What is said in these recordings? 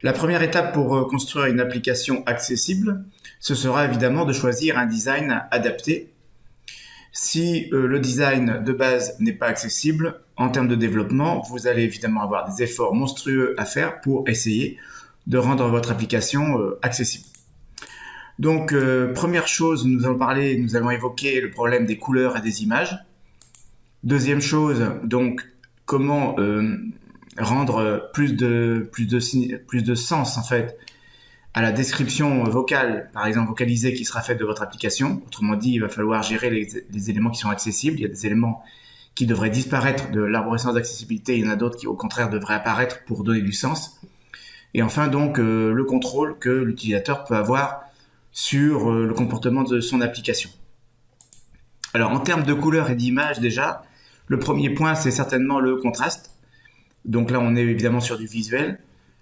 La première étape pour construire une application accessible, ce sera évidemment de choisir un design adapté. Si le design de base n'est pas accessible, en termes de développement, vous allez évidemment avoir des efforts monstrueux à faire pour essayer de rendre votre application accessible. Donc, première chose, nous allons évoquer le problème des couleurs et des images. Deuxième chose, donc, comment rendre plus de sens en fait à la description vocale, par exemple vocalisée, qui sera faite de votre application. Autrement dit, il va falloir gérer les éléments qui sont accessibles. Il y a des éléments qui devraient disparaître de l'arborescence d'accessibilité, il y en a d'autres qui au contraire devraient apparaître pour donner du sens. Et enfin donc le contrôle que l'utilisateur peut avoir sur le comportement de son application. Alors en termes de couleurs et d'image déjà, le premier point c'est certainement le contraste. Donc là on est évidemment sur du visuel.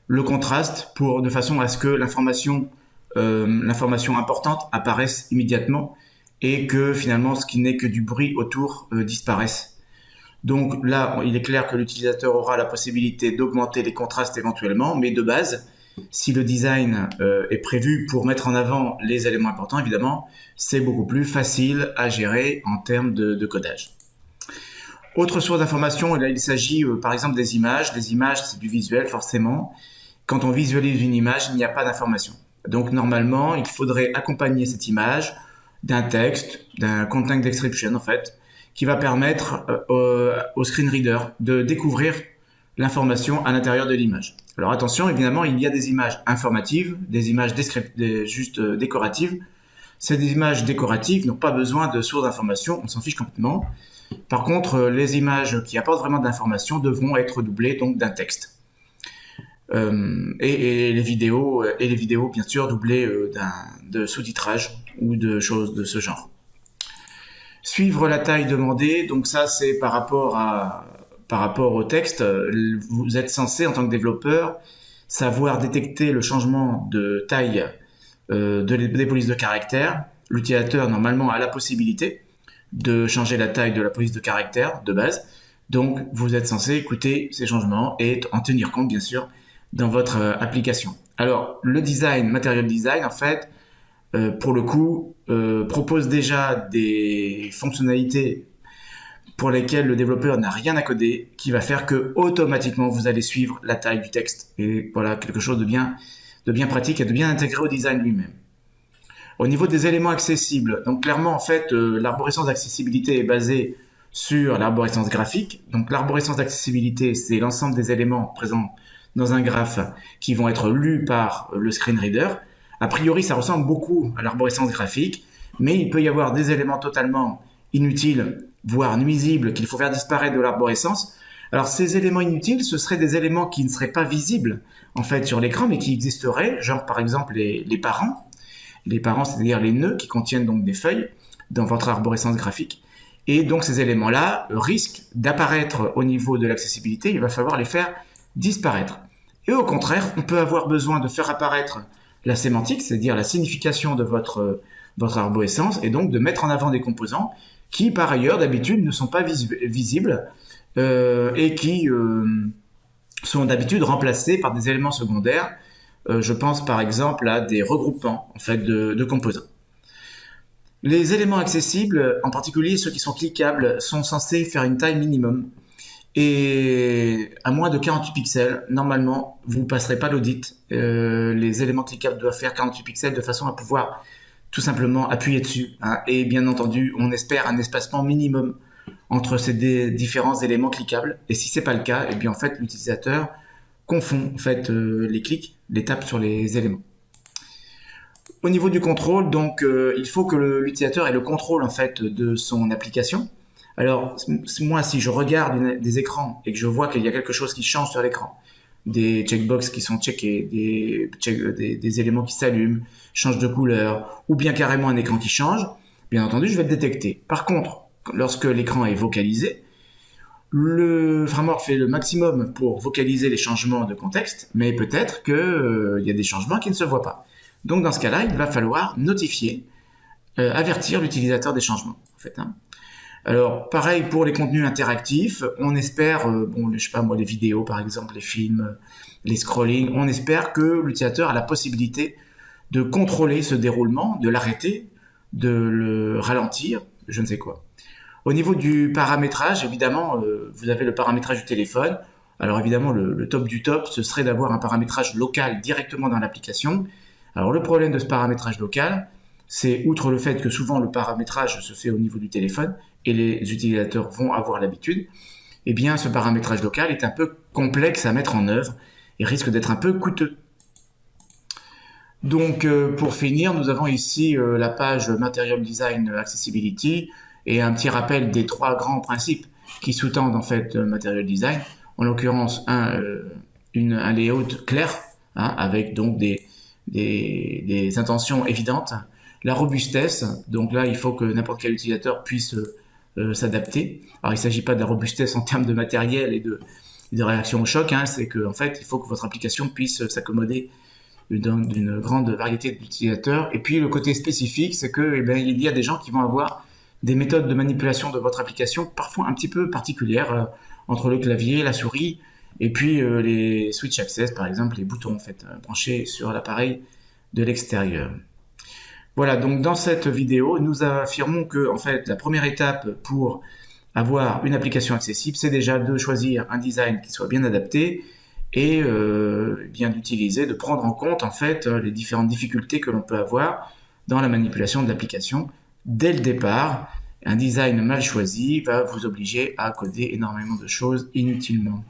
Le contraste de façon à ce que l'information importante apparaisse immédiatement et que finalement ce qui n'est que du bruit autour disparaisse. Donc là, il est clair que l'utilisateur aura la possibilité d'augmenter les contrastes éventuellement, mais de base, si le design est prévu pour mettre en avant les éléments importants, évidemment, c'est beaucoup plus facile à gérer en termes de codage. Autre source d'information, là, il s'agit par exemple des images. Les images, c'est du visuel forcément. Quand on visualise une image, il n'y a pas d'information. Donc normalement, il faudrait accompagner cette image d'un texte, d'un content description en fait, qui va permettre au screen reader de découvrir l'information à l'intérieur de l'image. Alors attention, évidemment, il y a des images informatives, des images juste décoratives. Ces images décoratives n'ont pas besoin de source d'information, on s'en fiche complètement. Par contre, les images qui apportent vraiment de l'information devront être doublées donc d'un texte. Et les vidéos bien sûr doublées de sous-titrage ou de choses de ce genre. Suivre la taille demandée, donc ça c'est par rapport au texte. Vous êtes censé en tant que développeur savoir détecter le changement de taille des polices de caractère. L'utilisateur normalement a la possibilité de changer la taille de la police de caractère de base. Donc vous êtes censé écouter ces changements et en tenir compte bien sûr dans votre application. Alors le design, Material Design en fait, pour le coup, propose déjà des fonctionnalités pour lesquelles le développeur n'a rien à coder, qui va faire que automatiquement vous allez suivre la taille du texte. Et voilà quelque chose de bien pratique et de bien intégré au design lui-même. Au niveau des éléments accessibles, donc clairement en fait, l'arborescence d'accessibilité est basée sur l'arborescence graphique. Donc l'arborescence d'accessibilité, c'est l'ensemble des éléments présents dans un graphe qui vont être lus par le screen reader. A priori, ça ressemble beaucoup à l'arborescence graphique, mais il peut y avoir des éléments totalement inutiles, voire nuisibles, qu'il faut faire disparaître de l'arborescence. Alors, ces éléments inutiles, ce seraient des éléments qui ne seraient pas visibles, en fait, sur l'écran, mais qui existeraient, genre, par exemple, les parents. Les parents, c'est-à-dire les nœuds qui contiennent donc des feuilles dans votre arborescence graphique. Et donc, ces éléments-là risquent d'apparaître au niveau de l'accessibilité. Il va falloir les faire disparaître. Et au contraire, on peut avoir besoin de faire apparaître la sémantique, c'est-à-dire la signification de votre arborescence, et donc de mettre en avant des composants qui, par ailleurs, d'habitude, ne sont pas visibles et qui sont d'habitude remplacés par des éléments secondaires. Je pense par exemple à des regroupements en fait, de composants. Les éléments accessibles, en particulier ceux qui sont cliquables, sont censés faire une taille minimum. Et à moins de 48 pixels, normalement, vous ne passerez pas l'audit. Les éléments cliquables doivent faire 48 pixels de façon à pouvoir tout simplement appuyer dessus. Hein. Et bien entendu, on espère un espacement minimum entre ces différents éléments cliquables. Et si ce n'est pas le cas, eh bien en fait, l'utilisateur confond en fait, les clics, les tape sur les éléments. Au niveau du contrôle, donc, il faut que l'utilisateur ait le contrôle en fait, de son application. Alors, moi, si je regarde des écrans et que je vois qu'il y a quelque chose qui change sur l'écran, des checkbox qui sont checkés, des éléments qui s'allument, changent de couleur, ou bien carrément un écran qui change, bien entendu, je vais le détecter. Par contre, lorsque l'écran est vocalisé, le framework fait le maximum pour vocaliser les changements de contexte, mais peut-être qu'il y a des changements qui ne se voient pas. Donc, dans ce cas-là, il va falloir notifier, avertir l'utilisateur des changements. En fait, hein. Alors, pareil pour les contenus interactifs, on espère, je sais pas moi, les vidéos par exemple, les films, les scrollings, on espère que l'utilisateur a la possibilité de contrôler ce déroulement, de l'arrêter, de le ralentir, je ne sais quoi. Au niveau du paramétrage, évidemment, vous avez le paramétrage du téléphone. Alors évidemment, le top du top, ce serait d'avoir un paramétrage local directement dans l'application. Alors le problème de ce paramétrage local, c'est outre le fait que souvent le paramétrage se fait au niveau du téléphone et les utilisateurs vont avoir l'habitude, eh bien ce paramétrage local est un peu complexe à mettre en œuvre et risque d'être un peu coûteux. Donc pour finir, nous avons ici la page Material Design Accessibility et un petit rappel des 3 grands principes qui sous-tendent en fait Material Design. En l'occurrence, un layout clair, hein, avec donc des intentions évidentes. La robustesse, donc là il faut que n'importe quel utilisateur puisse s'adapter. Alors il ne s'agit pas de la robustesse en termes de matériel et de réaction au choc, hein, c'est qu'en fait il faut que votre application puisse s'accommoder d'une grande variété d'utilisateurs. Et puis le côté spécifique, c'est que il y a des gens qui vont avoir des méthodes de manipulation de votre application parfois un petit peu particulières entre le clavier, la souris et puis les switch access par exemple, les boutons en fait branchés sur l'appareil de l'extérieur. Voilà, donc dans cette vidéo, nous affirmons que en fait la première étape pour avoir une application accessible, c'est déjà de choisir un design qui soit bien adapté et bien d'utiliser, de prendre en compte en fait les différentes difficultés que l'on peut avoir dans la manipulation de l'application. Dès le départ, un design mal choisi va vous obliger à coder énormément de choses inutilement.